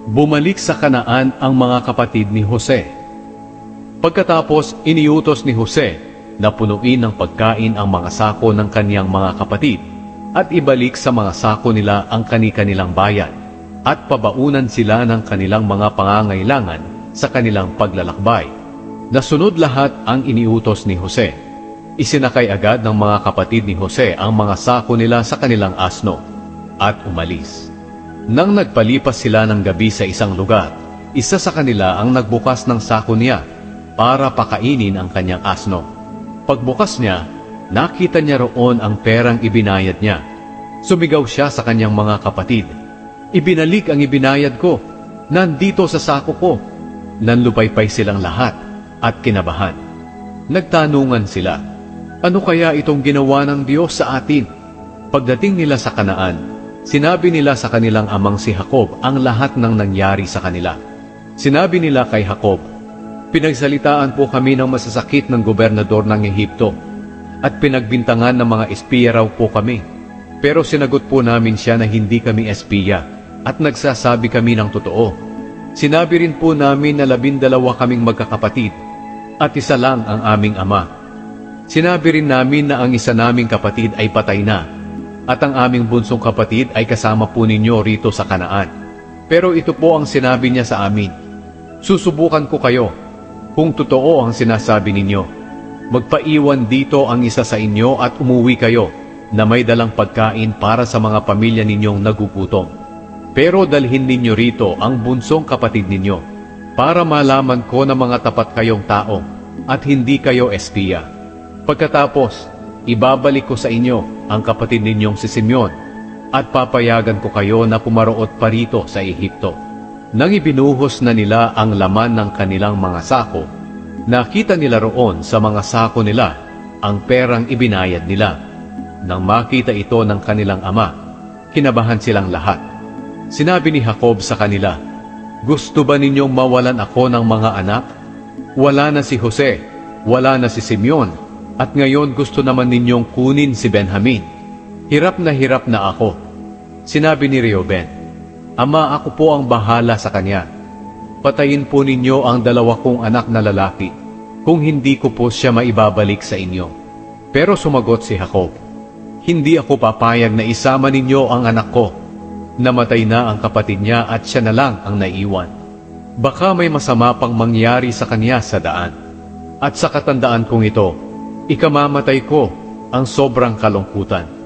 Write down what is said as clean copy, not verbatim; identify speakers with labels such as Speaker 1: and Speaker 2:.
Speaker 1: Bumalik sa Kanaan ang mga kapatid ni Jose. Pagkatapos, iniutos ni Jose na punuin ng pagkain ang mga sako ng kaniyang mga kapatid at ibalik sa mga sako nila ang kani-kanilang bayan at pabaunan sila ng kanilang mga pangangailangan sa kanilang paglalakbay. Nasunod lahat ang iniutos ni Jose. Isinakay agad ng mga kapatid ni Jose ang mga sako nila sa kanilang asno at umalis. Nang nagpalipas sila ng gabi sa isang lugar, isa sa kanila ang nagbukas ng sako niya para pakainin ang kanyang asno. Pagbukas niya, nakita niya roon ang perang ibinayad niya. Sumigaw siya sa kanyang mga kapatid, "Ibinalik ang ibinayad ko! Nandito sa sako ko!" Nanlupaypay silang lahat at kinabahan. Nagtanungan sila, "Ano kaya itong ginawa ng Diyos sa atin?" Pagdating nila sa Kanaan, sinabi nila sa kanilang amang si Jacob ang lahat ng nangyari sa kanila. Sinabi nila kay Jacob, "Pinagsalitaan po kami ng masasakit ng gobernador ng Ehipto at pinagbintangan ng mga espiya raw po kami. Pero sinagot po namin siya na hindi kami espiya at nagsasabi kami ng totoo. Sinabi rin po namin na 12 kaming magkakapatid at isa lang ang aming ama. Sinabi rin namin na ang isa naming kapatid ay patay na at ang aming bunsong kapatid ay kasama po ninyo rito sa Kanaan. Pero ito po ang sinabi niya sa amin, susubukan ko kayo kung totoo ang sinasabi ninyo. Magpaiwan dito ang isa sa inyo at umuwi kayo na may dalang pagkain para sa mga pamilya ninyong nagugutom. Pero dalhin ninyo rito ang bunsong kapatid ninyo para malaman ko na mga tapat kayong tao at hindi kayo espiya. Pagkatapos, ibabalik ko sa inyo ang kapatid ninyong si Simeon at papayagan ko kayo na pumaroot pa rito sa Ehipto." Nang ibinuhos na nila ang laman ng kanilang mga sako, nakita nila roon sa mga sako nila ang perang ibinayad nila. Nang makita ito ng kanilang ama, kinabahan silang lahat. Sinabi ni Jacob sa kanila, "Gusto ba ninyong mawalan ako ng mga anak? Wala na si Jose, wala na si Simeon, at ngayon gusto naman ninyong kunin si Benjamin. Hirap na ako." Sinabi ni Reuben, "Ama, ako po ang bahala sa kanya. Patayin po ninyo ang 2 kong anak na lalaki, kung hindi ko po siya maibabalik sa inyo." Pero sumagot si Jacob, "Hindi ako papayag na isama ninyo ang anak ko. Namatay na ang kapatid niya at siya na lang ang naiwan. Baka may masama pang mangyari sa kanya sa daan. At sa katandaan kong ito, ikamamatay ko ang sobrang kalungkutan."